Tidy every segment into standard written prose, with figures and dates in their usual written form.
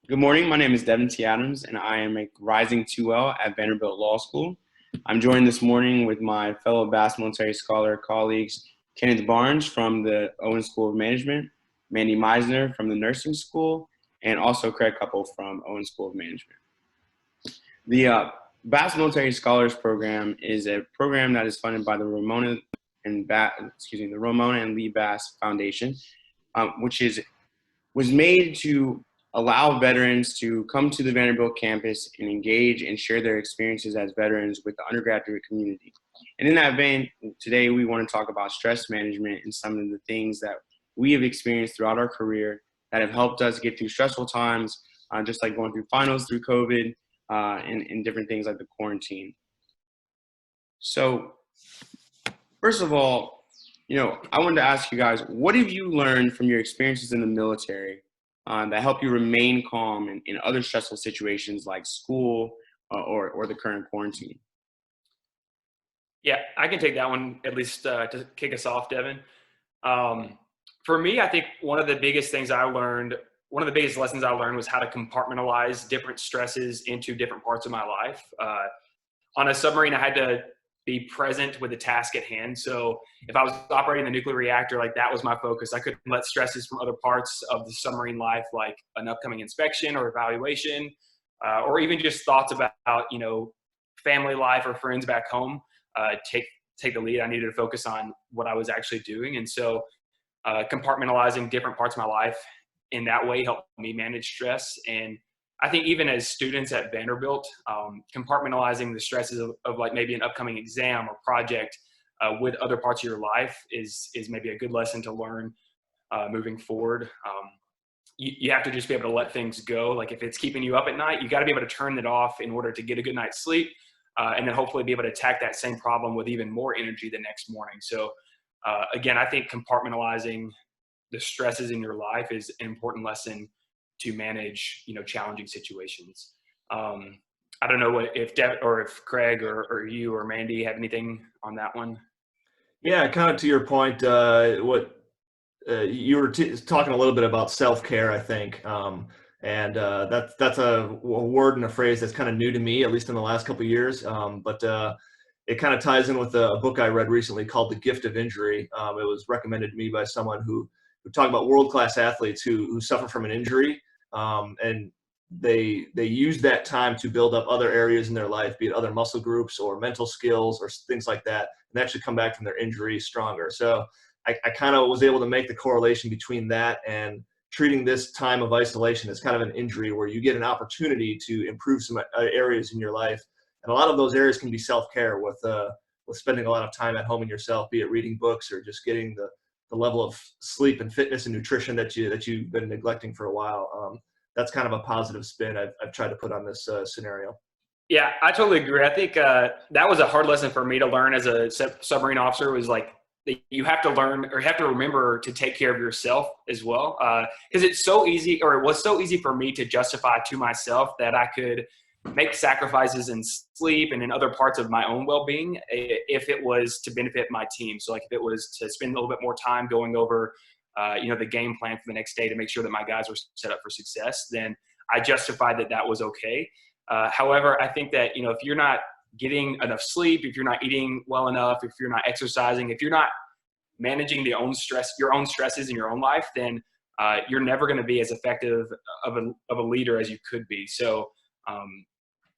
Good morning. My name is Devin T. Adams, and I am a rising 2L at Vanderbilt Law School. I'm joined this morning with my fellow Bass Military Scholar colleagues, Kenneth Barnes from the Owen School of Management, Mandi Mizner from the Nursing School, and also Craig Kuphall from Owen School of Management. The Bass Military Scholars Program is a program that is funded by the Ramona and Lee Bass Foundation, which was made to allow veterans to come to the Vanderbilt campus and engage and share their experiences as veterans with the undergraduate community. And in that vein, today we want to talk about stress management and some of the things that we have experienced throughout our career that have helped us get through stressful times, just like going through finals through COVID and different things like the quarantine. So first of all, I wanted to ask you guys, what have you learned from your experiences in the military that help you remain calm in other stressful situations like school or the current quarantine? Yeah, I can take that one at least to kick us off, Devin. For me, I think one of the biggest lessons I learned was how to compartmentalize different stresses into different parts of my life. On a submarine, I had to be present with the task at hand. So if I was operating the nuclear reactor, like that was my focus. I couldn't let stresses from other parts of the submarine life, like an upcoming inspection or evaluation, or even just thoughts about, family life or friends back home, take the lead. I needed to focus on what I was actually doing. And so compartmentalizing different parts of my life in that way helped me manage stress. And I think even as students at Vanderbilt, compartmentalizing the stresses of like maybe an upcoming exam or project with other parts of your life is maybe a good lesson to learn moving forward. You have to just be able to let things go. Like if it's keeping you up at night, you got to be able to turn it off in order to get a good night's sleep, and then hopefully be able to attack that same problem with even more energy the next morning. So again, I think compartmentalizing the stresses in your life is an important lesson to manage, challenging situations. I don't know if Craig or you or Mandi have anything on that one. Yeah, kind of to your point, what you were talking a little bit about self-care, I think, and that's a word and a phrase that's kind of new to me, at least in the last couple of years. But it kind of ties in with a book I read recently called The Gift of Injury. It was recommended to me by someone who talked about world-class athletes who suffer from an injury. And they use that time to build up other areas in their life, be it other muscle groups or mental skills or things like that, and actually come back from their injury stronger. So I kind of was able to make the correlation between that and treating this time of isolation as kind of an injury where you get an opportunity to improve some areas in your life. And a lot of those areas can be self-care with spending a lot of time at home in yourself, be it reading books or just getting the level of sleep and fitness and nutrition that you've been neglecting for a while. That's kind of a positive spin I've tried to put on this scenario. Yeah, I totally agree. I think that was a hard lesson for me to learn as a submarine officer, was like you have to learn or you have to remember to take care of yourself as well. Because it was so easy for me to justify to myself that I could make sacrifices in sleep and in other parts of my own well-being if it was to benefit my team. So like if it was to spend a little bit more time going over the game plan for the next day to make sure that my guys were set up for success, then I justified that was okay. However, I think that, if you're not getting enough sleep, if you're not eating well enough, if you're not exercising, if you're not managing your own stresses in your own life, then you're never going to be as effective of a leader as you could be. So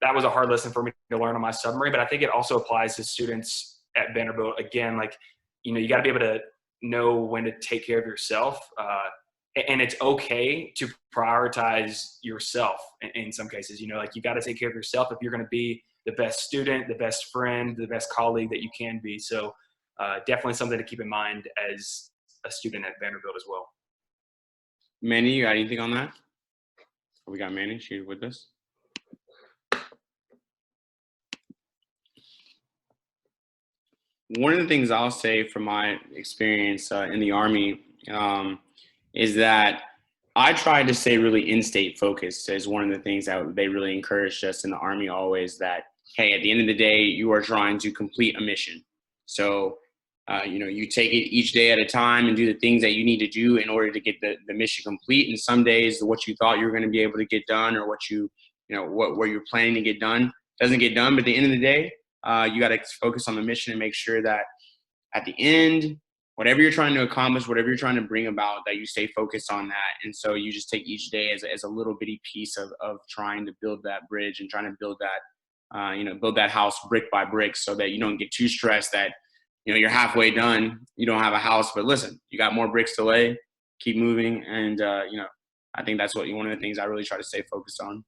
that was a hard lesson for me to learn on my submarine, but I think it also applies to students at Vanderbilt. Again, like, you got to be able to know when to take care of yourself. And it's okay to prioritize yourself in some cases. Like you got to take care of yourself if you're going to be the best student, the best friend, the best colleague that you can be. So definitely something to keep in mind as a student at Vanderbilt as well. Mandi, you got anything on that? We got Mandi, she's with us. One of the things I'll say from my experience in the Army is that I tried to stay really in-state focused. Is one of the things that they really encouraged us in the Army always, that, hey, at the end of the day, you are trying to complete a mission. So You take it each day at a time and do the things that you need to do in order to get the mission complete. And some days what you thought you were going to be able to get done, or what what you're planning to get done doesn't get done. But at the end of the day, you got to focus on the mission and make sure that at the end, whatever you're trying to accomplish, whatever you're trying to bring about, that you stay focused on that. And so you just take each day as a little bitty piece of trying to build that bridge and trying to build that, build that house brick by brick, so that you don't get too stressed that, you're halfway done, you don't have a house. But listen, you got more bricks to lay, keep moving. And, I think that's one of the things I really try to stay focused on.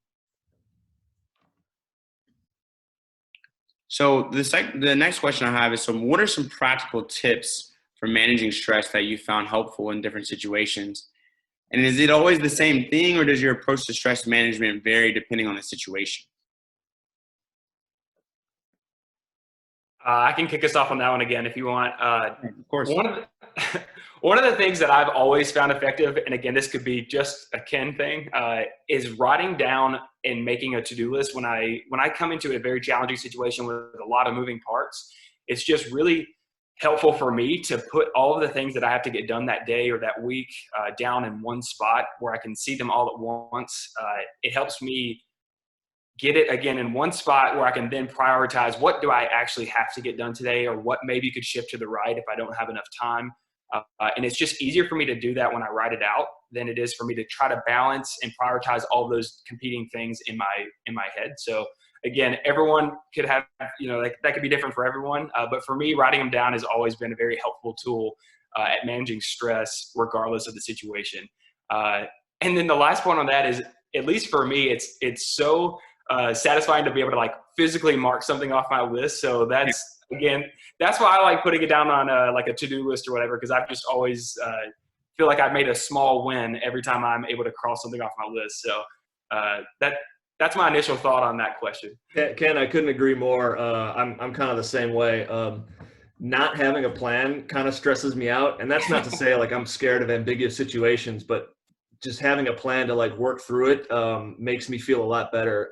So the next question I have is, so what are some practical tips for managing stress that you found helpful in different situations? And is it always the same thing, or does your approach to stress management vary depending on the situation? I can kick us off on that one again if you want. Of course. One of the things that I've always found effective, and again, this could be just a Ken thing, is writing down and making a to-do list. When I come into a very challenging situation with a lot of moving parts, it's just really helpful for me to put all of the things that I have to get done that day or that week down in one spot where I can see them all at once. It helps me get it again in one spot where I can then prioritize what do I actually have to get done today, or what maybe could shift to the right if I don't have enough time. And it's just easier for me to do that when I write it out than it is for me to try to balance and prioritize all those competing things in my head. So again, everyone could have, that could be different for everyone. But for me, writing them down has always been a very helpful tool at managing stress, regardless of the situation. And then the last point on that is, at least for me, it's so satisfying to be able to physically mark something off my list. So that's why I like putting it down on a to-do list or whatever, because I've just always feel like I've made a small win every time I'm able to cross something off my list. So that's my initial thought on that question. Ken, I couldn't agree more. I'm kind of the same way. Not having a plan kind of stresses me out, and that's not to say I'm scared of ambiguous situations, but just having a plan to work through it makes me feel a lot better.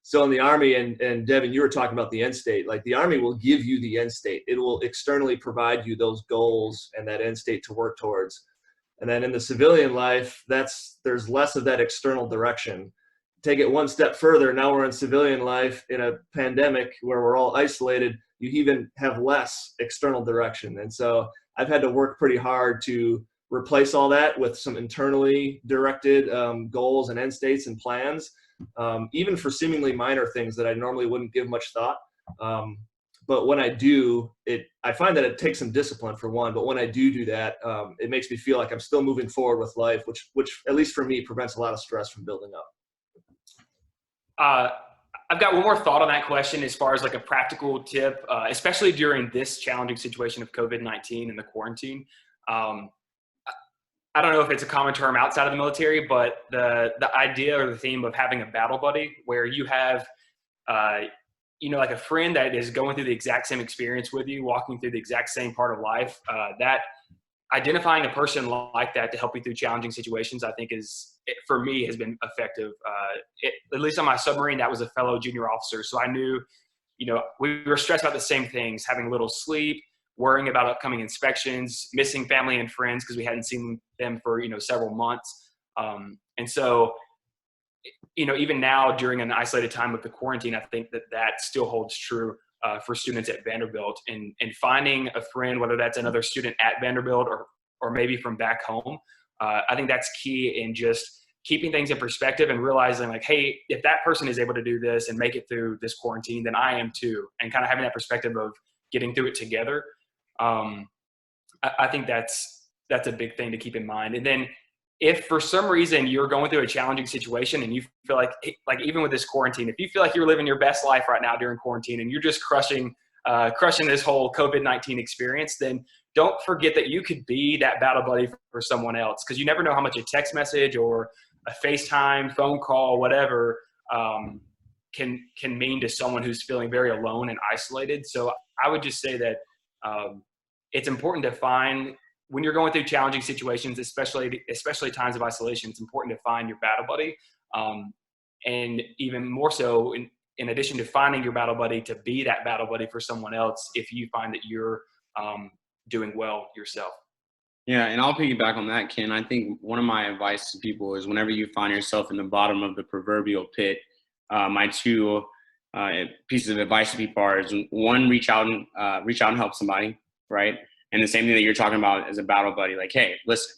So in the Army, and Devin, you were talking about the end state, the Army will give you the end state. It will externally provide you those goals and that end state to work towards. And then in the civilian life, there's less of that external direction. Take it one step further. Now we're in civilian life in a pandemic where we're all isolated. You even have less external direction. And so I've had to work pretty hard to replace all that with some internally directed goals and end states and plans, even for seemingly minor things that I normally wouldn't give much thought. But when I do, I find that it takes some discipline for one, but when I do that, it makes me feel like I'm still moving forward with life, which at least for me prevents a lot of stress from building up. I've got one more thought on that question as far as a practical tip, especially during this challenging situation of COVID-19 and the quarantine. I don't know if it's a common term outside of the military, but the idea or the theme of having a battle buddy where you have, a friend that is going through the exact same experience with you, walking through the exact same part of life, that identifying a person like that to help you through challenging situations, I think for me has been effective. At least on my submarine, that was a fellow junior officer. So I knew, we were stressed about the same things, having little sleep, worrying about upcoming inspections, missing family and friends because we hadn't seen them for, several months. And so, even now during an isolated time with the quarantine, I think that still holds true for students at Vanderbilt, and finding a friend, whether that's another student at Vanderbilt or maybe from back home. I think that's key in just keeping things in perspective and realizing hey, if that person is able to do this and make it through this quarantine, then I am too. And kind of having that perspective of getting through it together. I think that's a big thing to keep in mind. And then if for some reason you're going through a challenging situation and you feel like even with this quarantine, if you feel like you're living your best life right now during quarantine and you're just crushing this whole COVID-19 experience, then don't forget that you could be that battle buddy for someone else, because you never know how much a text message or a FaceTime, phone call, whatever, can mean to someone who's feeling very alone and isolated. So I would just say that it's important to find, when you're going through challenging situations, especially times of isolation, it's important to find your battle buddy. And even more so, in addition to finding your battle buddy, to be that battle buddy for someone else if you find that you're doing well yourself. Yeah, and I'll piggyback on that, Ken. I think one of my advice to people is whenever you find yourself in the bottom of the proverbial pit, my two pieces of advice to people are: is one, reach out and help somebody, right? And the same thing that you're talking about as a battle buddy, like, hey, listen,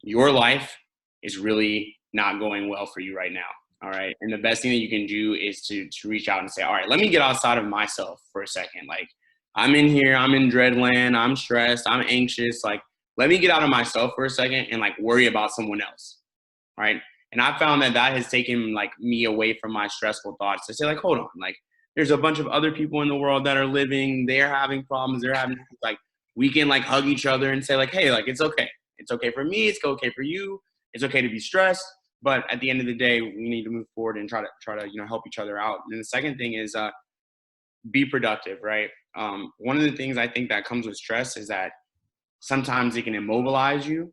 your life is really not going well for you right now, all right? And the best thing that you can do is to reach out and say, all right, let me get outside of myself for a second. Like, I'm in here, I'm in dreadland, I'm stressed, I'm anxious, like, let me get out of myself for a second and like worry about someone else, right? And I found that has taken like me away from my stressful thoughts to say like, hold on, like there's a bunch of other people in the world that are living, they're having problems, they're having like, we can like hug each other and say like, hey, like it's okay. It's okay for me, it's okay for you, it's okay to be stressed, but at the end of the day, we need to move forward and try to help each other out. And the second thing is be productive, right? One of the things I think that comes with stress is that sometimes it can immobilize you.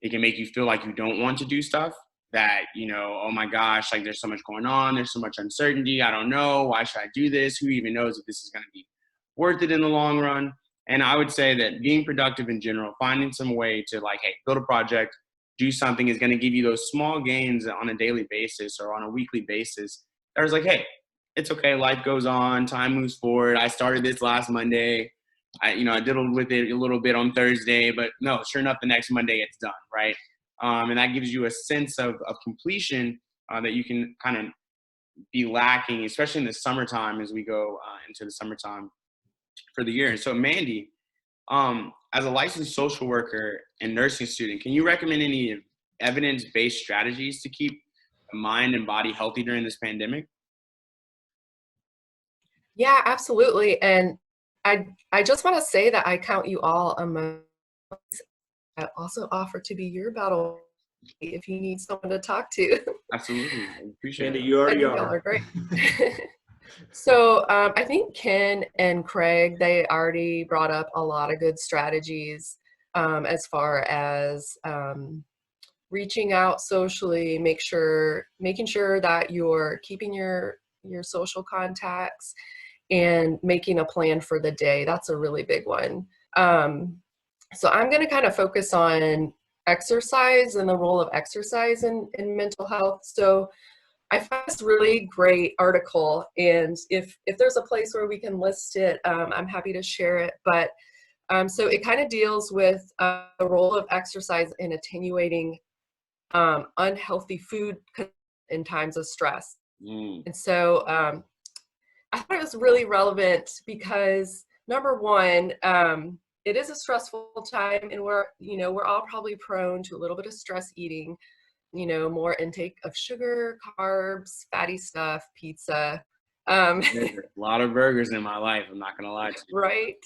It can make you feel like you don't want to do stuff, that, oh my gosh, like there's so much going on. There's so much uncertainty. I don't know. Why should I do this? Who even knows if this is going to be worth it in the long run? And I would say that being productive in general, finding some way to like, hey, build a project, do something is going to give you those small gains on a daily basis or on a weekly basis. There's like, hey, it's okay. Life goes on. Time moves forward. I started this last Monday. I diddled with it a little bit on Thursday, but no, sure enough, the next Monday it's done, right? And that gives you a sense of completion that you can kind of be lacking, especially in the summertime as we go into the summertime for the year. And so, Mandi, as a licensed social worker and nursing student, can you recommend any evidence-based strategies to keep the mind and body healthy during this pandemic? Yeah, absolutely. And I just want to say that I count you all among. I also offer to be your battle if you need someone to talk to. Absolutely, I appreciate Mandi, it. you already Y'all are great. So I think Ken and Craig, they already brought up a lot of good strategies as far as reaching out socially, making sure that you're keeping your social contacts and making a plan for the day. That's a really big one. So I'm going to kind of focus on exercise and the role of exercise in mental health. So I found this really great article, and if there's a place where we can list it, I'm happy to share it. But so it kind of deals with the role of exercise in attenuating unhealthy food in times of stress. And so I thought it was really relevant because number one, it is a stressful time, and we're all probably prone to a little bit of stress eating, more intake of sugar, carbs, fatty stuff, pizza. There's a lot of burgers in my life, I'm not going to lie to you. Right.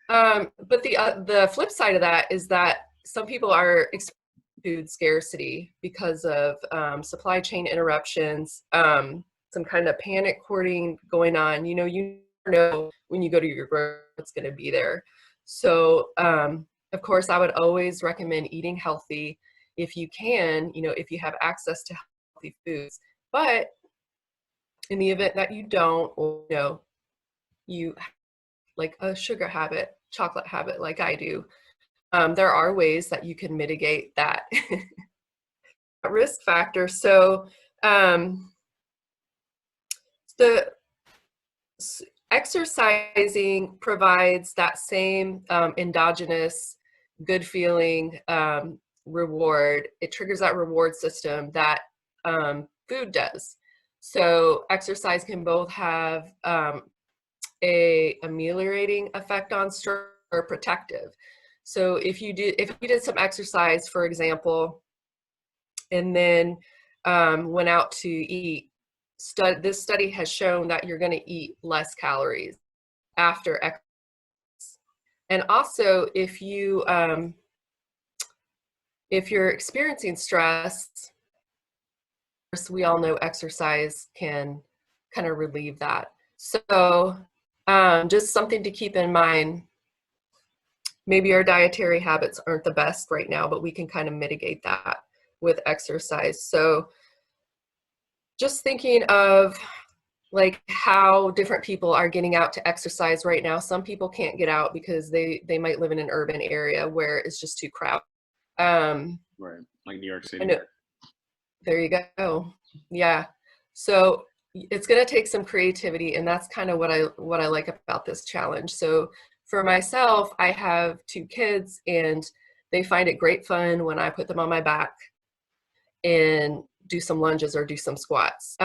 But the flip side of that is that some people are experiencing food scarcity because of supply chain interruptions, some kind of panic hoarding going on. You never know when you go to your grocery what's going to be there. So, of course, I would always recommend eating healthy if you can, if you have access to healthy foods. But in the event that you don't, or, you like a sugar habit, chocolate habit like I do, there are ways that you can mitigate that risk factor. So the exercising provides that same endogenous good feeling reward. It triggers that reward system that food does. So exercise can both have a ameliorating effect on stress or protective. So if you did some exercise, for example, and then went out to eat, this study has shown that you're going to eat less calories after exercise. And also, if you're experiencing stress, we all know exercise can kind of relieve that. So just something to keep in mind. Maybe our dietary habits aren't the best right now, but we can kind of mitigate that with exercise. So just thinking of like how different people are getting out to exercise right now. Some people can't get out because they might live in an urban area where it's just too crowded. Right, like New York City. There you go. Yeah. So it's going to take some creativity, and that's kind of what I like about this challenge. So for myself, I have 2 kids, and they find it great fun when I put them on my back and do some lunges or do some squats.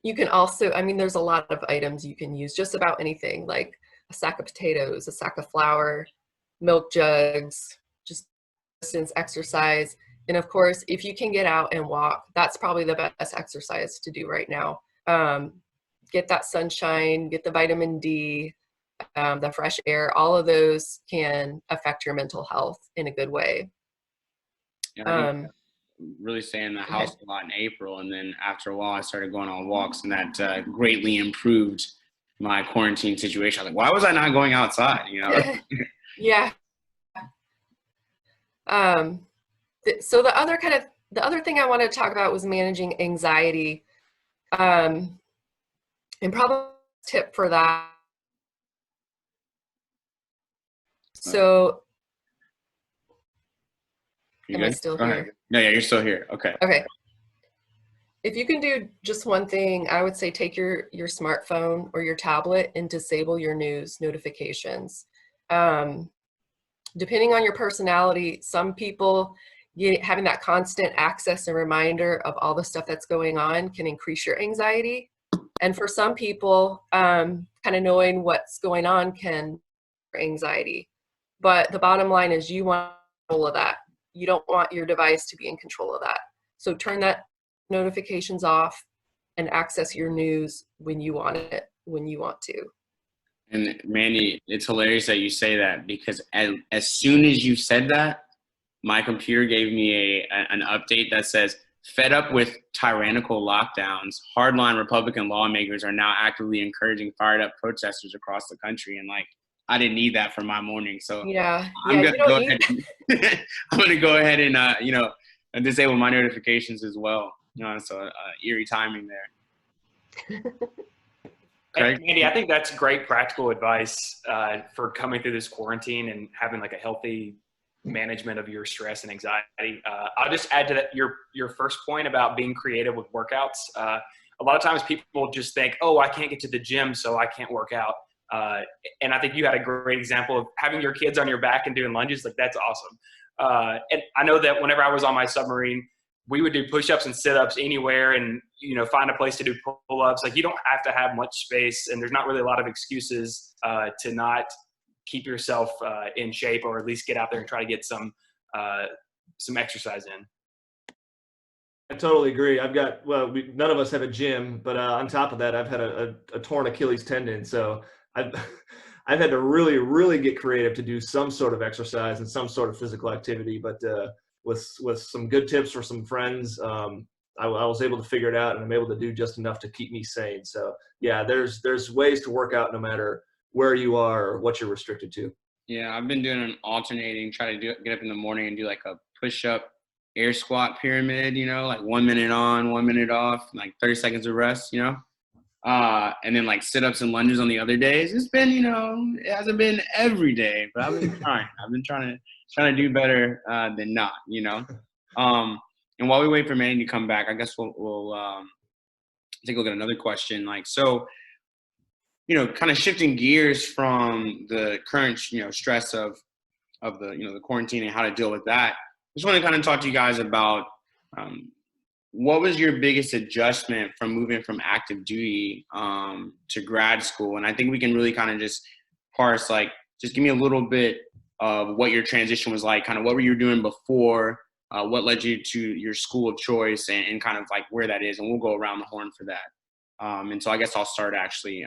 You can also, I mean, there's a lot of items you can use, just about anything, like a sack of potatoes, a sack of flour, milk jugs, just distance exercise. And of course, if you can get out and walk, that's probably the best exercise to do right now. Get that sunshine, get the vitamin D, the fresh air. All of those can affect your mental health in a good way. Yeah, really staying in the house a lot in April, and then after a while I started going on walks, and that greatly improved my quarantine situation. I was like, why was I not going outside, you know? Yeah. So the other thing I wanted to talk about was managing anxiety, and probably a tip for that. So am I still here? No, yeah, you're still here. Okay. Okay. If you can do just one thing, I would say take your smartphone or your tablet and disable your news notifications. Depending on your personality, some people having that constant access and reminder of all the stuff that's going on can increase your anxiety. And for some people, kind of knowing what's going on can anxiety. But the bottom line is you want control of that. You don't want your device to be in control of that. So turn that notifications off and access your news when you want it, when you want to. And Mandi, it's hilarious that you say that, because as soon as you said that, my computer gave me an update that says, fed up with tyrannical lockdowns, hardline Republican lawmakers are now actively encouraging fired up protesters across the country. And like, I didn't need that for my morning. So yeah, I'm going to go ahead and disable my notifications as well. So eerie timing there. Craig? Mandi, I think that's great practical advice for coming through this quarantine and having like a healthy management of your stress and anxiety. I'll just add to that your first point about being creative with workouts. A lot of times people just think, oh, I can't get to the gym, so I can't work out. And I think you had a great example of having your kids on your back and doing lunges. Like, that's awesome. And I know that whenever I was on my submarine, we would do push-ups and sit-ups anywhere, and find a place to do pull-ups. Like, you don't have to have much space, and there's not really a lot of excuses to not keep yourself in shape, or at least get out there and try to get some exercise in. I totally agree. None of us have a gym, but on top of that, I've had a torn Achilles tendon, so I've had to really, really get creative to do some sort of exercise and some sort of physical activity. But with some good tips for some friends, I was able to figure it out, and I'm able to do just enough to keep me sane. So yeah, there's ways to work out no matter where you are or what you're restricted to. Yeah, I've been doing an alternating, try to get up in the morning and do like a push-up air squat pyramid, like 1 minute on, 1 minute off, like 30 seconds of rest, and then like sit-ups and lunges on the other days. It's been, it hasn't been every day, but I've been trying. I've been trying to do better than not, And while we wait for Mandi to come back, I guess we'll take a look at another question. Like, so, kind of shifting gears from the current, stress of the, the quarantine and how to deal with that. I just want to kind of talk to you guys about what was your biggest adjustment from moving from active duty to grad school? And I think we can really kind of just parse, like, just give me a little bit of what your transition was like, kind of what were you doing before, what led you to your school of choice, and kind of like where that is. And we'll go around the horn for that. And so I guess I'll start actually.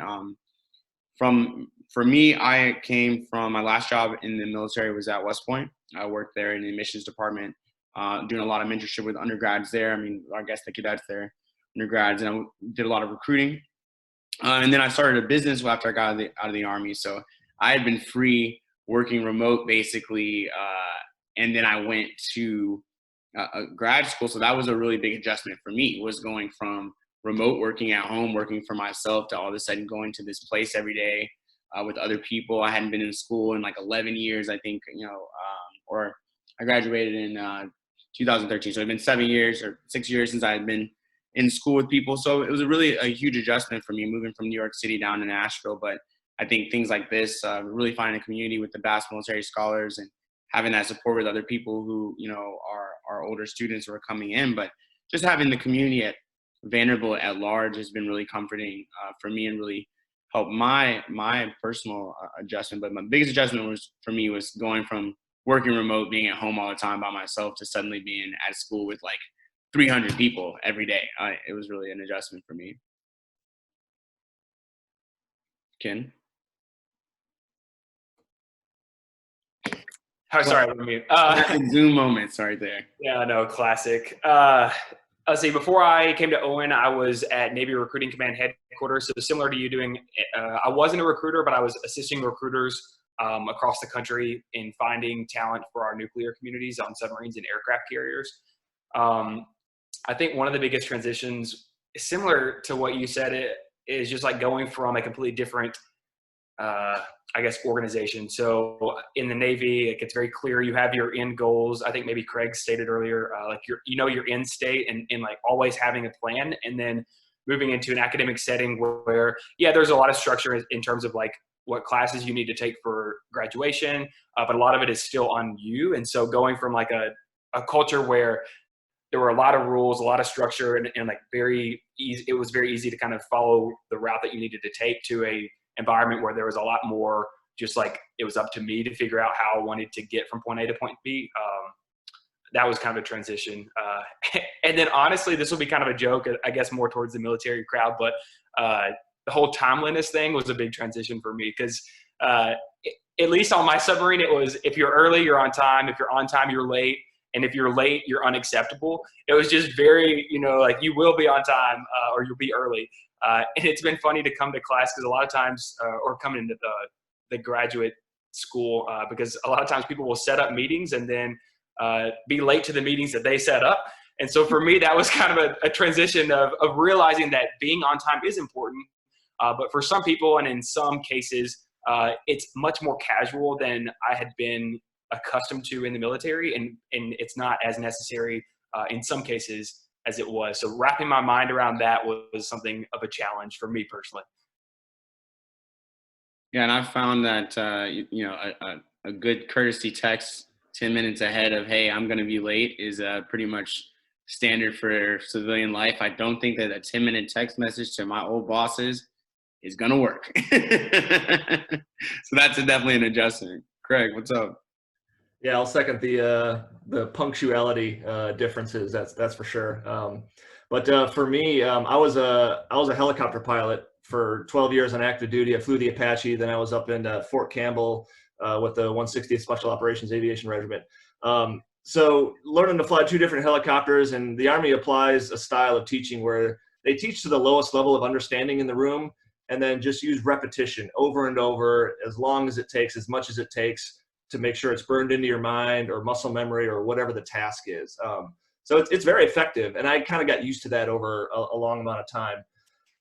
For me, I came from my last job in the military was at West Point. I worked there in the admissions department, doing a lot of mentorship with undergrads there. I mean, I guess the cadets there, undergrads, and I did a lot of recruiting. And then I started a business after I got out of the Army. So I had been free, working remote basically, and then I went to a grad school. So that was a really big adjustment for me, was going from remote, working at home, working for myself, to all of a sudden going to this place every day with other people. I hadn't been in school in like 11 years, I think, or I graduated in 2013. So it's been 7 years or 6 years since I had been in school with people. So it was really a huge adjustment for me moving from New York City down to Nashville. But I think things like this, really finding a community with the Bass Military Scholars and having that support with other people who, are older students who are coming in, but just having the community at Vanderbilt at large has been really comforting for me and really helped my personal adjustment. But my biggest adjustment for me was going from working remote, being at home all the time by myself, to suddenly being at school with like 300 people every day. It was really an adjustment for me. Ken? Oh, sorry, I'm mute. Zoom moments right there. Yeah, no, classic. Let's see, before I came to Owen, I was at Navy Recruiting Command Headquarters. So similar to you doing, I wasn't a recruiter, but I was assisting recruiters across the country in finding talent for our nuclear communities on submarines and aircraft carriers. I think one of the biggest transitions, similar to what you said, it is just like going from a completely different, organization. So in the Navy, it gets very clear. You have your end goals. I think maybe Craig stated earlier, like your end state and like always having a plan. And then moving into an academic setting where there's a lot of structure in terms of like what classes you need to take for graduation, but a lot of it is still on you. And so going from like a culture where there were a lot of rules, a lot of structure, and like very easy, it was very easy to kind of follow the route that you needed to take, to a environment where there was a lot more just like it was up to me to figure out how I wanted to get from point A to point B. That was kind of a transition. And then honestly, this will be kind of a joke, I guess more towards the military crowd, but the whole timeliness thing was a big transition for me because at least on my submarine, it was if you're early, you're on time. If you're on time, you're late. And if you're late, you're unacceptable. It was just very, like you will be on time or you'll be early. And it's been funny to come to class because a lot of times, or coming into the graduate school, because a lot of times people will set up meetings and then be late to the meetings that they set up. And so for me, that was kind of a transition of realizing that being on time is important. But for some people and in some cases, it's much more casual than I had been accustomed to in the military, and it's not as necessary in some cases as it was. So wrapping my mind around that was something of a challenge for me personally. Yeah, and I've found that a good courtesy text 10 minutes ahead of, hey, I'm going to be late, is pretty much standard for civilian life. I don't think that a 10-minute text message to my old bosses is going to work. So that's definitely an adjustment. Craig, what's up? Yeah, I'll second the punctuality differences. That's for sure. But for me, I was a helicopter pilot for 12 years on active duty. I flew the Apache. Then I was up in Fort Campbell with the 160th Special Operations Aviation Regiment. So learning to fly two different helicopters, and the Army applies a style of teaching where they teach to the lowest level of understanding in the room, and then just use repetition over and over, as long as it takes, as much as it takes, to make sure it's burned into your mind or muscle memory or whatever the task is. So it's very effective. And I kind of got used to that over a long amount of time.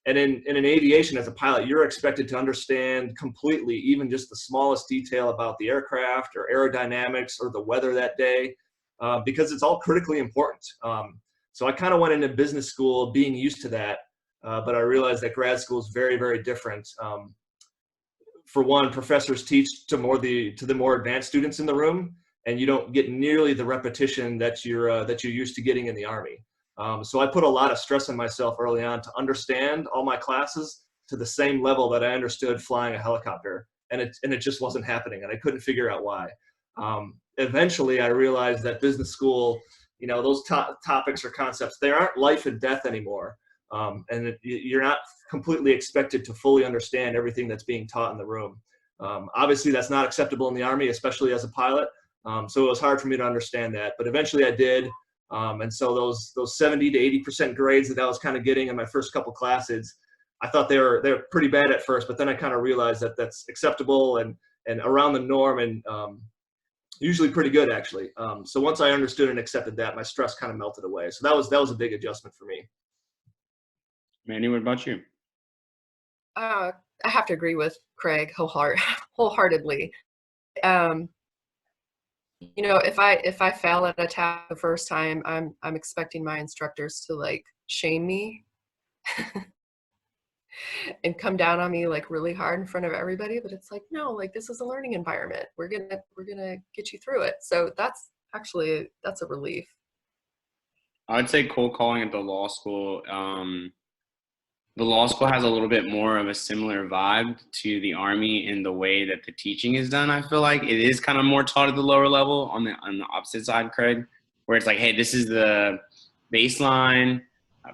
And in an aviation as a pilot, you're expected to understand completely, even just the smallest detail about the aircraft or aerodynamics or the weather that day, because it's all critically important. So I kind of went into business school being used to that, but I realized that grad school is very, very different. For one, professors teach to the more advanced students in the room, and you don't get nearly the repetition that you're used to getting in the Army. So I put a lot of stress on myself early on to understand all my classes to the same level that I understood flying a helicopter, and it just wasn't happening, and I couldn't figure out why. Eventually, I realized that business school, those topics or concepts, they aren't life and death anymore. And you're not completely expected to fully understand everything that's being taught in the room. Obviously, that's not acceptable in the Army, especially as a pilot. So it was hard for me to understand that, but eventually I did. And so those 70 to 80% grades that I was kind of getting in my first couple classes, I thought they were pretty bad at first, but then I kind of realized that that's acceptable and around the norm, and usually pretty good actually. So once I understood and accepted that, my stress kind of melted away. So that was a big adjustment for me. Mandi, what about you? I have to agree with Craig wholeheartedly. You know, if I fail at a task the first time, I'm expecting my instructors to like shame me and come down on me like really hard in front of everybody. But it's like, no, like this is a learning environment. We're gonna get you through it. So that's a relief. I would say cold calling at the law school. The law school has a little bit more of a similar vibe to the Army in the way that the teaching is done. I feel like it is kind of more taught at the lower level on the opposite side, Craig, where it's like, hey, this is the baseline,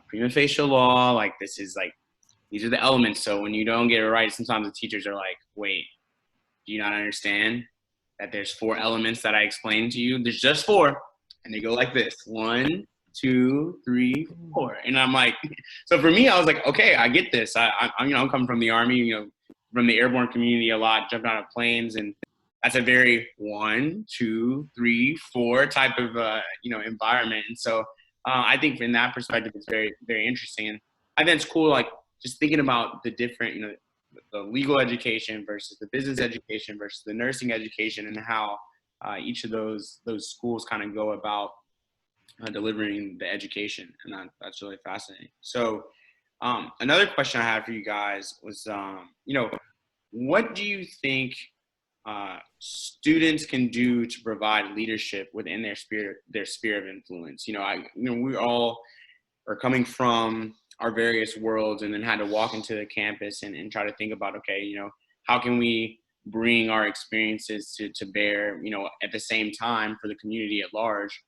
prima facie law. Like this is like, these are the elements. So when you don't get it right, sometimes the teachers are like, wait, do you not understand that there's 4 elements that I explained to you? There's just 4. And they go like this: 1, 2, 3, 4. And I'm like, so for me, I was like, okay, I get this. I'm coming from the Army, from the Airborne community a lot, jumped out of planes, and that's a very 1, 2, 3, 4 type of environment. And so I think from that perspective, it's very, very interesting. And I think it's cool, like just thinking about the different, the legal education versus the business education versus the nursing education, and how each of those schools kind of go about delivering the education, and that's really fascinating. So another question I had for you guys was, what do you think students can do to provide leadership within their sphere of influence? We all are coming from our various worlds and then had to walk into the campus and try to think about, okay, how can we bring our experiences to bear, at the same time for the community at large,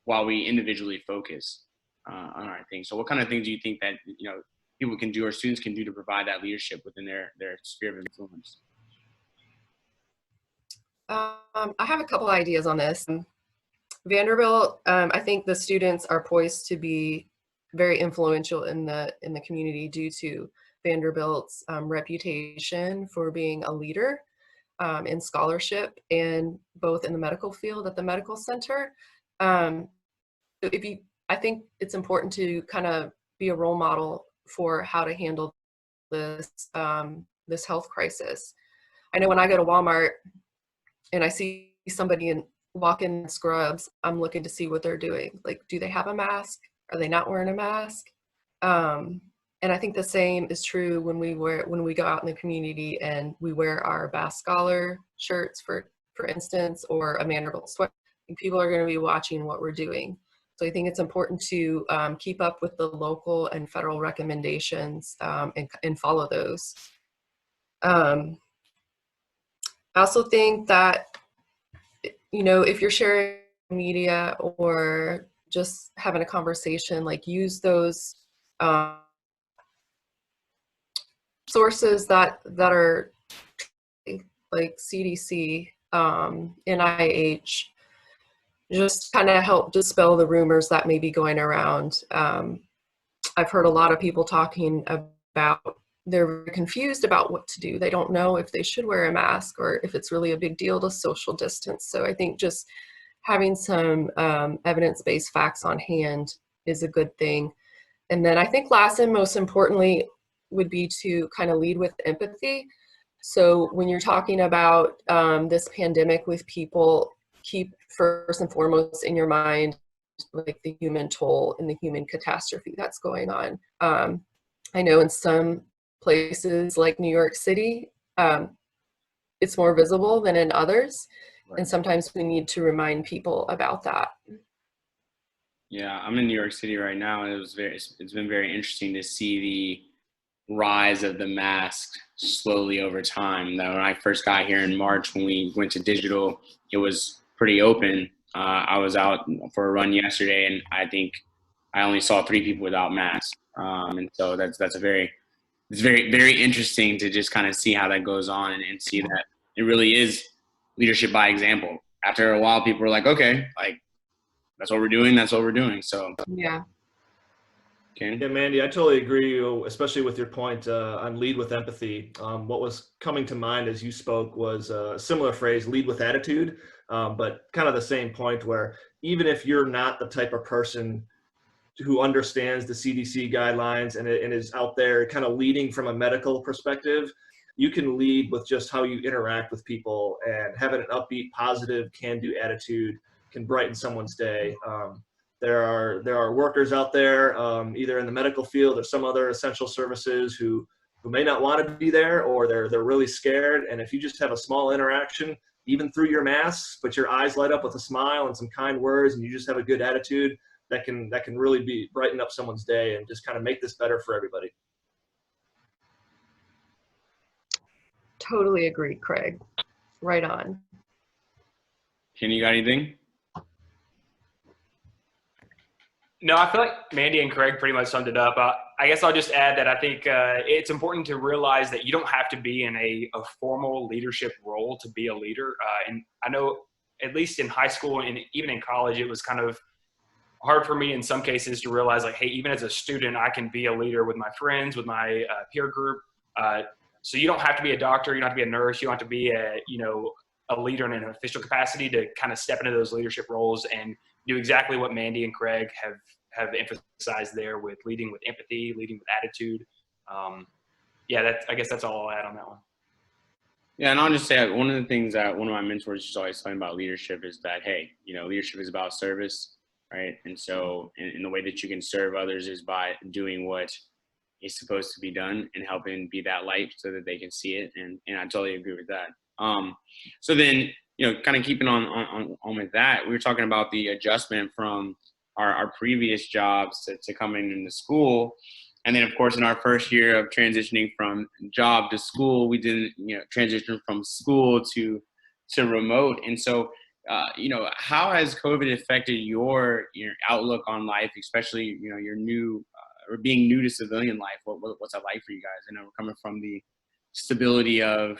while we individually focus on our things. So what kind of things do you think that, people can do or students can do to provide that leadership within their sphere of influence? I have a couple ideas on this. Vanderbilt, I think the students are poised to be very influential in the community due to Vanderbilt's reputation for being a leader in scholarship, and both in the medical field at the medical center. I think it's important to kind of be a role model for how to handle this this health crisis. I know when I go to Walmart and I see somebody walk in scrubs, I'm looking to see what they're doing. Like, do they have a mask? Are they not wearing a mask? And I think the same is true when we go out in the community and we wear our Bass Scholar shirts, for instance, or a Vanderbilt sweater. People are going to be watching what we're doing. So I think it's important to keep up with the local and federal recommendations and follow those. I also think that, if you're sharing media or just having a conversation, like use those sources that are like CDC, NIH, just kind of help dispel the rumors that may be going around. I've heard a lot of people talking about they're confused about what to do. They don't know if they should wear a mask or if it's really a big deal to social distance. So I think just having some evidence-based facts on hand is a good thing. And then I think last and most importantly would be to kind of lead with empathy. So when you're talking about this pandemic with people, keep first and foremost in your mind like the human toll and the human catastrophe that's going on. I know in some places like New York City, it's more visible than in others. Right. And sometimes we need to remind people about that. Yeah, I'm in New York City right now, and it's been very interesting to see the rise of the mask slowly over time. That when I first got here in March, when we went to digital, it was pretty open. I was out for a run yesterday, and I think I only saw 3 people without masks. And so it's very, very interesting to just kind of see how that goes on and see that it really is leadership by example. After a while, people were like, okay, like that's what we're doing. That's what we're doing. So yeah. Okay. Yeah, Mandi, I totally agree, especially with your point on lead with empathy. What was coming to mind as you spoke was a similar phrase, lead with attitude, but kind of the same point where even if you're not the type of person who understands the CDC guidelines and is out there kind of leading from a medical perspective, you can lead with just how you interact with people, and having an upbeat, positive, can-do attitude can brighten someone's day. There are workers out there, either in the medical field or some other essential services, who may not want to be there, or they're really scared. And if you just have a small interaction, even through your masks, but your eyes light up with a smile and some kind words, and you just have a good attitude, that can really brighten up someone's day and just kind of make this better for everybody. Totally agree, Craig. Right on. Kenny, you got anything? No, I feel like Mandi and Craig pretty much summed it up. I guess I'll just add that I think it's important to realize that you don't have to be in a formal leadership role to be a leader. And I know, at least in high school and even in college, it was kind of hard for me in some cases to realize, like, hey, even as a student, I can be a leader with my friends, with my peer group. So you don't have to be a doctor, you don't have to be a nurse, you don't have to be a leader in an official capacity to kind of step into those leadership roles and do exactly what Mandi and Craig have emphasized there, with leading with empathy, leading with attitude. I guess that's all I'll add on that one. Yeah, and I'll just say one of the things that one of my mentors is always talking about leadership is that, hey, leadership is about service, right? And so in the way that you can serve others is by doing what is supposed to be done and helping be that light so that they can see it. And I totally agree with that. So then, kind of keeping on with that, we were talking about the adjustment from our previous jobs to coming into school. And then, of course, in our first year of transitioning from job to school, we didn't, transition from school to remote. And so, how has COVID affected your outlook on life, especially, your new or being new to civilian life? What's that like for you guys? I know we're coming from the stability of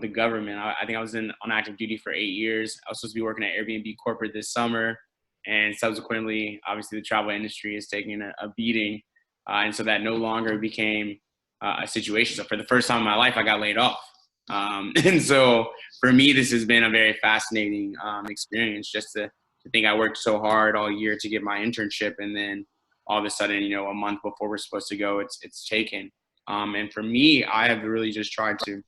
the government. I think I was on active duty for 8 years. I was supposed to be working at Airbnb corporate this summer, and subsequently, obviously, the travel industry is taking a beating. And so that no longer became a situation. So for the first time in my life, I got laid off. And so for me, this has been a very fascinating experience, just to think I worked so hard all year to get my internship, and then all of a sudden, a month before we're supposed to go, it's taken. And for me, I have really just tried to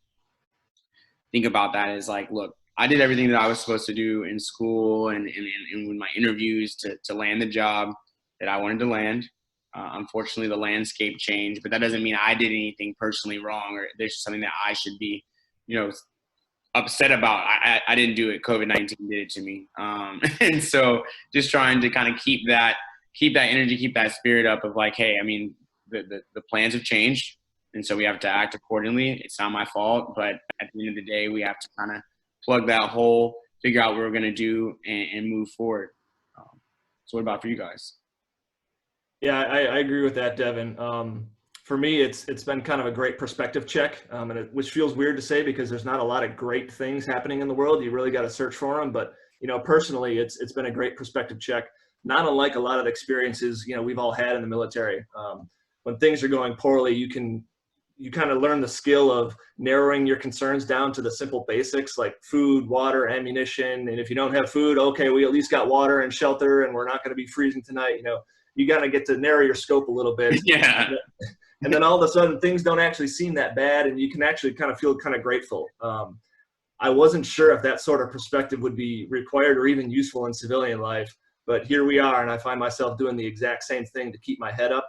think about that as like, look, I did everything that I was supposed to do in school and with my interviews to land the job that I wanted to land. Unfortunately, the landscape changed, but that doesn't mean I did anything personally wrong or there's something that I should be, upset about. I didn't do it. COVID-19 did it to me. And so just trying to kind of keep that energy, keep that spirit up of like, hey, I mean, the plans have changed. And so we have to act accordingly. It's not my fault, but at the end of the day, we have to kind of plug that hole, figure out what we're going to do and move forward. So what about for you guys? Yeah, I agree with that, Devin. For me, it's been kind of a great perspective check, which feels weird to say because there's not a lot of great things happening in the world. You really got to search for them. But, personally, it's been a great perspective check, not unlike a lot of experiences, we've all had in the military. When things are going poorly, you kind of learn the skill of narrowing your concerns down to the simple basics like food, water, ammunition. And if you don't have food, okay, we at least got water and shelter and we're not going to be freezing tonight. You got to get to narrow your scope a little bit. Yeah. And then all of a sudden things don't actually seem that bad and you can actually kind of feel kind of grateful. I wasn't sure if that sort of perspective would be required or even useful in civilian life, but here we are. And I find myself doing the exact same thing to keep my head up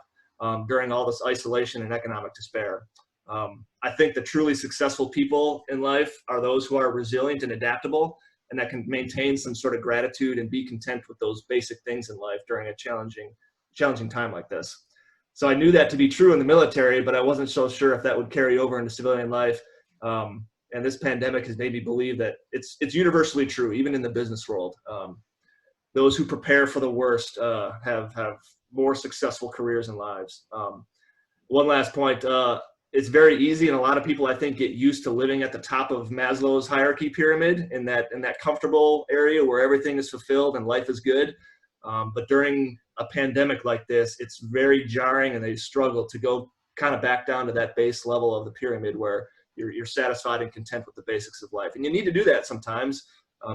during all this isolation and economic despair. I think the truly successful people in life are those who are resilient and adaptable and that can maintain some sort of gratitude and be content with those basic things in life during a challenging time like this. So I knew that to be true in the military, but I wasn't so sure if that would carry over into civilian life. And this pandemic has made me believe that it's universally true, even in the business world. Those who prepare for the worst have more successful careers and lives. One last point, it's very easy, and a lot of people I think get used to living at the top of Maslow's hierarchy pyramid in that comfortable area where everything is fulfilled and life is good. But during a pandemic like this, it's very jarring, and they struggle to go kind of back down to that base level of the pyramid where you're satisfied and content with the basics of life. And you need to do that sometimes,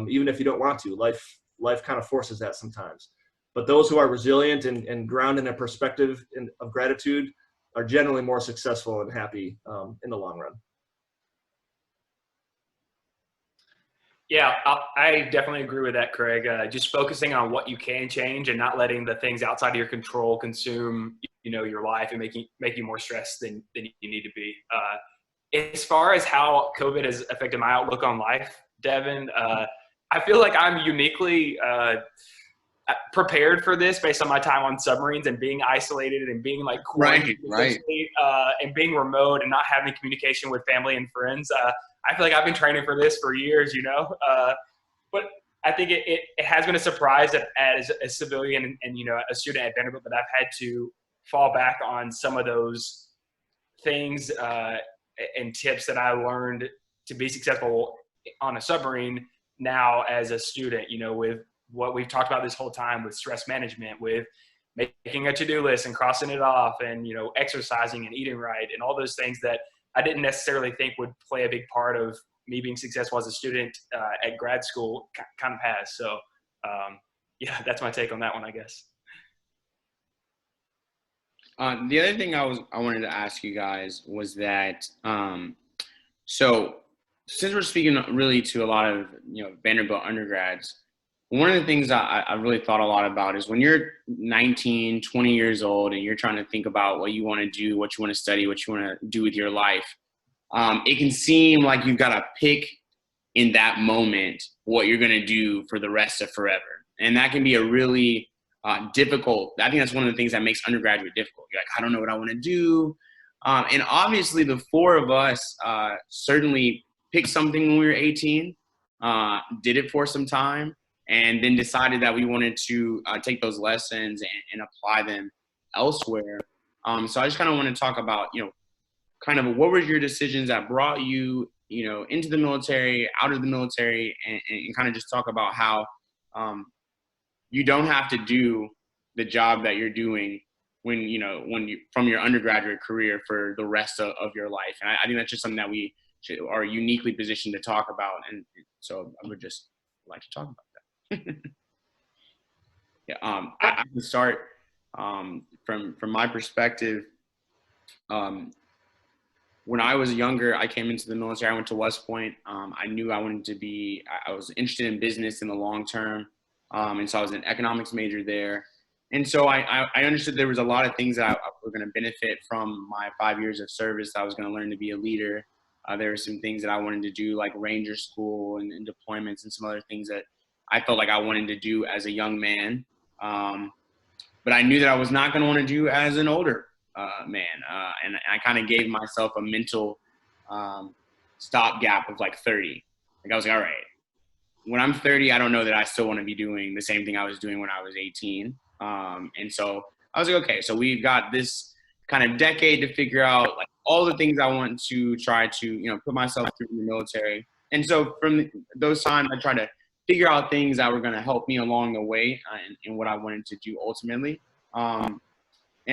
even if you don't want to. Life kind of forces that sometimes. but those who are resilient and ground in a perspective of gratitude are generally more successful and happy in the long run. Yeah, I definitely agree with that, Craig. Just focusing on what you can change and not letting the things outside of your control consume, your life and make you more stressed than you need to be. As far as how COVID has affected my outlook on life, Devin, I feel like I'm uniquely prepared for this based on my time on submarines and being isolated and being like quarantined, right. And being remote and not having communication with family and friends. I feel like I've been training for this for years, but I think it has been a surprise that as a civilian and a student at Vanderbilt that I've had to fall back on some of those things and tips that I learned to be successful on a submarine now as a student, with what we've talked about this whole time with stress management, with making a to-do list and crossing it off and, exercising and eating right and all those things that I didn't necessarily think would play a big part of me being successful as a student at grad school kind of has. So, yeah, that's my take on that one, I guess. The other thing I wanted to ask you guys was that, so since we're speaking really to a lot of, Vanderbilt undergrads, one of the things I really thought a lot about is when you're 19, 20 years old and you're trying to think about what you want to do, what you want to study, what you want to do with your life, it can seem like you've got to pick in that moment what you're going to do for the rest of forever. And that can be a really difficult. I think that's one of the things that makes undergraduate difficult. You're like, I don't know what I want to do. And obviously the four of us certainly picked something when we were 18, did it for some time, and then decided that we wanted to take those lessons and apply them elsewhere. So I just kind of want to talk about, kind of what were your decisions that brought you, into the military, out of the military, and kind of just talk about how you don't have to do the job that you're doing when you from your undergraduate career for the rest of your life. And I think that's just something that we are uniquely positioned to talk about. And so I would just like to talk about that. Yeah, I can start from my perspective. When I was younger, I came into the military. I went to West Point. I knew I was interested in business in the long term. And so I was an economics major there. And so I understood there was a lot of things that I were going to benefit from my 5 years of service. I was going to learn to be a leader. There were some things that I wanted to do, like Ranger School and deployments and some other things that I felt like I wanted to do as a young man. But I knew that I was not going to want to do as an older man. And I kind of gave myself a mental stopgap of like 30. Like I was like, all right, when I'm 30, I don't know that I still want to be doing the same thing I was doing when I was 18. And so I was like, okay, so we've got this kind of decade to figure out like all the things I want to try to, put myself through in the military. And so from those times, I tried to figure out things that were going to help me along the way in what I wanted to do ultimately. And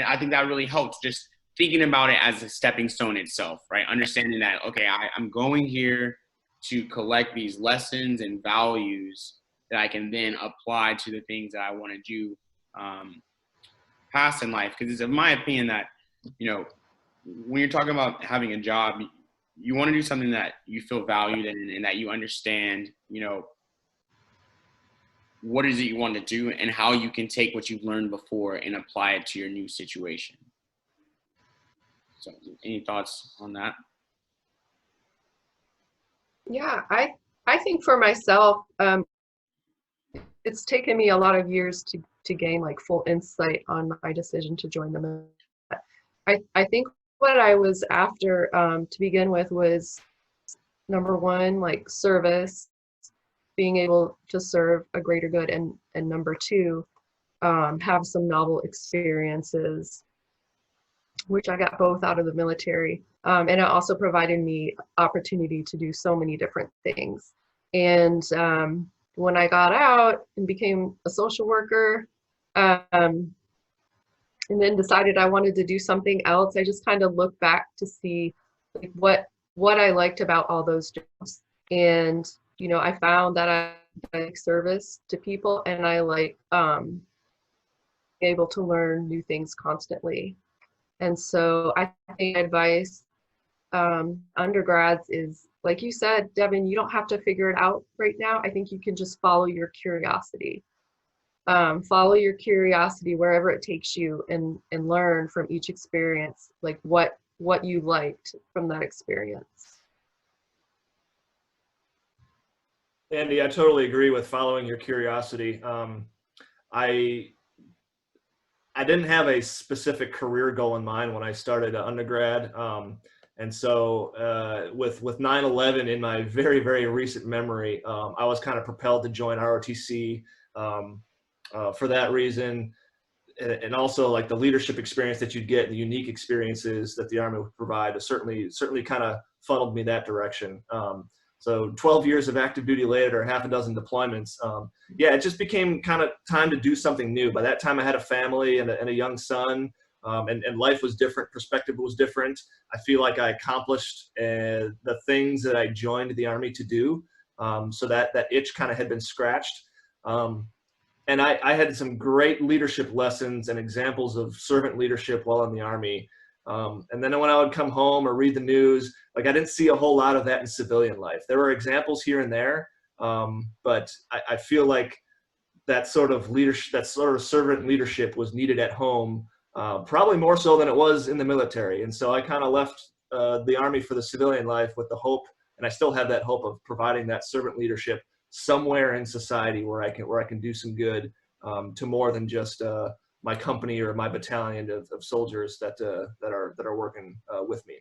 I think that really helped, just thinking about it as a stepping stone itself, right? Understanding that, okay, I'm going here to collect these lessons and values that I can then apply to the things that I want to do past in life. Because it's in my opinion that, when you're talking about having a job, you want to do something that you feel valued in and that you understand, what is it you want to do and how you can take what you've learned before and apply it to your new situation. So any thoughts on that? Yeah, I think for myself, it's taken me a lot of years to gain like full insight on my decision to join the military. I think what I was after to begin with was, number one, like service, being able to serve a greater good, and number two, have some novel experiences, which I got both out of the military. And it also provided me opportunity to do so many different things. And when I got out and became a social worker, and then decided I wanted to do something else, I just kind of looked back to see like what I liked about all those jobs. And, I found that I like service to people, and I like able to learn new things constantly. And so I think advice undergrads is, like you said, Devin, you don't have to figure it out right now. I think you can just follow your curiosity. Follow your curiosity wherever it takes you, and learn from each experience, like what you liked from that experience. Andy, I totally agree with following your curiosity. I didn't have a specific career goal in mind when I started undergrad. And so with 9/11 in my very, very recent memory, I was kind of propelled to join ROTC for that reason. And also like the leadership experience that you'd get, the unique experiences that the Army would provide, certainly kind of funneled me that direction. So 12 years of active duty later, half a dozen deployments. Yeah, it just became kind of time to do something new. By that time, I had a family and a young son, and life was different. Perspective was different. I feel like I accomplished the things that I joined the Army to do. So that itch kind of had been scratched. And I had some great leadership lessons and examples of servant leadership while in the Army. And then when I would come home or read the news, like I didn't see a whole lot of that in civilian life. There were examples here and there, but I feel like that sort of leadership, that sort of servant leadership was needed at home, probably more so than it was in the military. And so I kind of left the Army for the civilian life with the hope, and I still have that hope of providing that servant leadership somewhere in society where I can do some good to more than just my company or my battalion of soldiers that are working with me.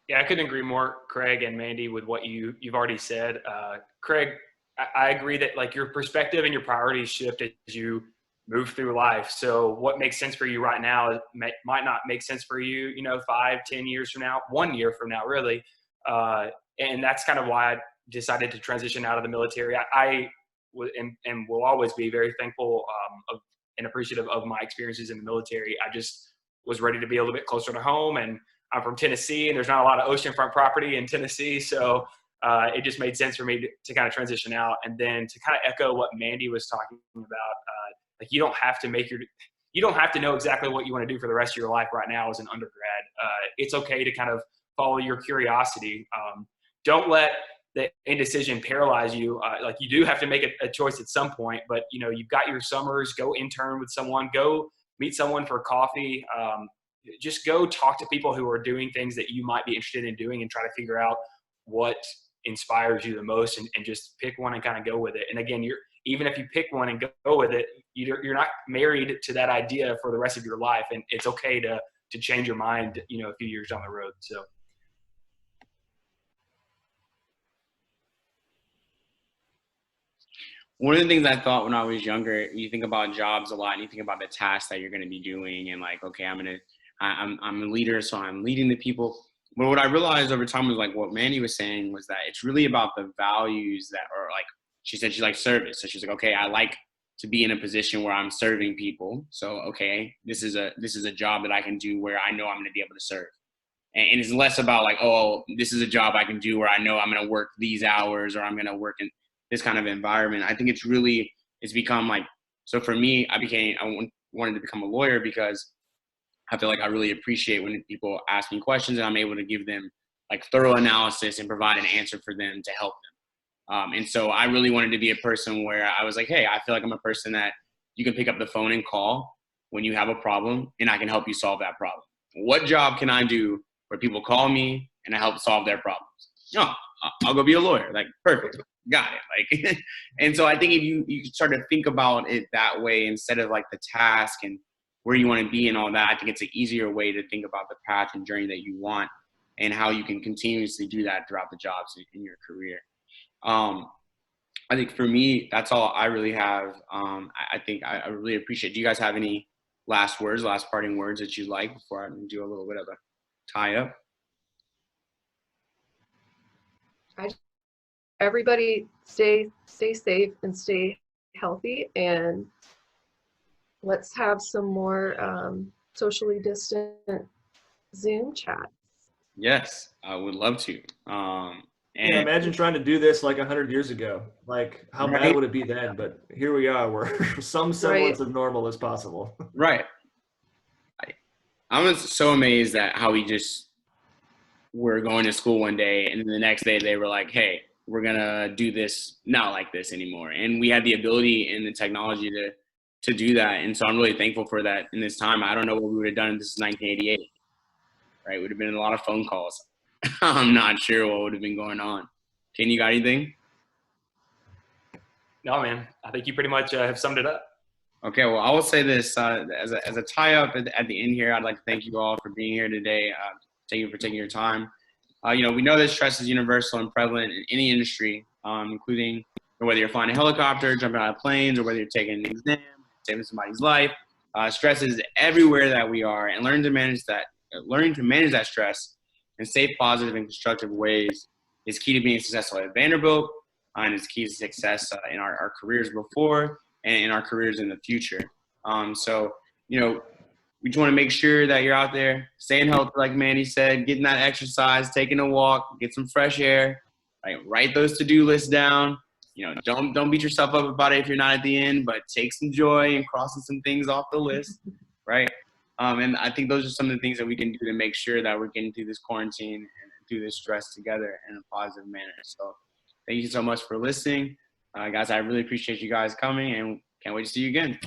Yeah, I couldn't agree more, Craig and Mandi, with what you've already said. Craig, I agree that like your perspective and your priorities shift as you move through life. So what makes sense for you right now might not make sense for you, 5, 10 years from now, 1 year from now, really. And that's kind of why I decided to transition out of the military. I will always be very thankful and appreciative of my experiences in the military. I just was ready to be a little bit closer to home, and I'm from Tennessee, and there's not a lot of oceanfront property in Tennessee, so it just made sense for me to kind of transition out. And then to kind of echo what Mandi was talking about, like you don't have to know exactly what you want to do for the rest of your life right now as an undergrad. It's okay to kind of follow your curiosity. Don't let the indecision paralyze you. Like you do have to make a choice at some point, but you've got your summers. Go intern with someone. Go meet someone for coffee. Just go talk to people who are doing things that you might be interested in doing, and try to figure out what inspires you the most, and just pick one and kind of go with it. And again, even if you pick one and go with it, you're not married to that idea for the rest of your life, and it's okay to change your mind, a few years down the road. So. One of the things I thought when I was younger, you think about jobs a lot, and you think about the tasks that you're going to be doing, and like, okay, I'm a leader, so I'm leading the people. But what I realized over time was like what Mandi was saying was that it's really about the values that are like, she said she likes service. So she's like, okay, I like to be in a position where I'm serving people. So, okay, this is a job that I can do where I know I'm going to be able to serve. And it's less about like, oh, this is a job I can do where I know I'm going to work these hours, or I'm going to work in this kind of environment. I think it's become like, so for me, I wanted to become a lawyer because I feel like I really appreciate when people ask me questions and I'm able to give them like thorough analysis and provide an answer for them to help them. And so I really wanted to be a person where I was like, hey, I feel like I'm a person that you can pick up the phone and call when you have a problem, and I can help you solve that problem. What job can I do where people call me and I help solve their problems? No, I'll go be a lawyer. Like, perfect. Got it. Like, and so I think if you start to think about it that way instead of like the task and where you want to be and all that, I think it's an easier way to think about the path and journey that you want and how you can continuously do that throughout the jobs in your career. I think for me, that's all I really have. I think I really appreciate. Do you guys have any last parting words that you'd like before I do a little bit of a tie up? Everybody stay safe and stay healthy, and let's have some more socially distant Zoom chats. Yes, I would love to. And Yeah, imagine trying to do this like 100 years ago. Like, how bad right, would it be then? But here we are, where some semblance of normal is possible. right. I was so amazed at how we just were going to school one day, and then the next day they were like, "Hey, we're gonna do this not like this anymore." And we had the ability and the technology to do that, and so I'm really thankful for that in this time. I don't know what we would have done if this is 1988, right? It would have been a lot of phone calls. I'm not sure what would have been going on. Ken, you got anything? No, man. I think you pretty much have summed it up. Okay, well, I will say this as a tie-up at the end here. I'd like to thank you all for being here today. Thank you for taking your time. We know that stress is universal and prevalent in any industry, including whether you're flying a helicopter, jumping out of planes, or whether you're taking an exam, saving somebody's life. Stress is everywhere that we are, and learning to manage that stress in safe, positive, and constructive ways is key to being successful at Vanderbilt, and is key to success in our careers before and in our careers in the future. We just want to make sure that you're out there staying healthy, like Mandi said, getting that exercise, taking a walk, get some fresh air, right? Write those to-do lists down. Don't beat yourself up about it if you're not at the end, but take some joy in crossing some things off the list, right? And I think those are some of the things that we can do to make sure that we're getting through this quarantine and through this stress together in a positive manner. So thank you so much for listening. Guys, I really appreciate you guys coming, and can't wait to see you again.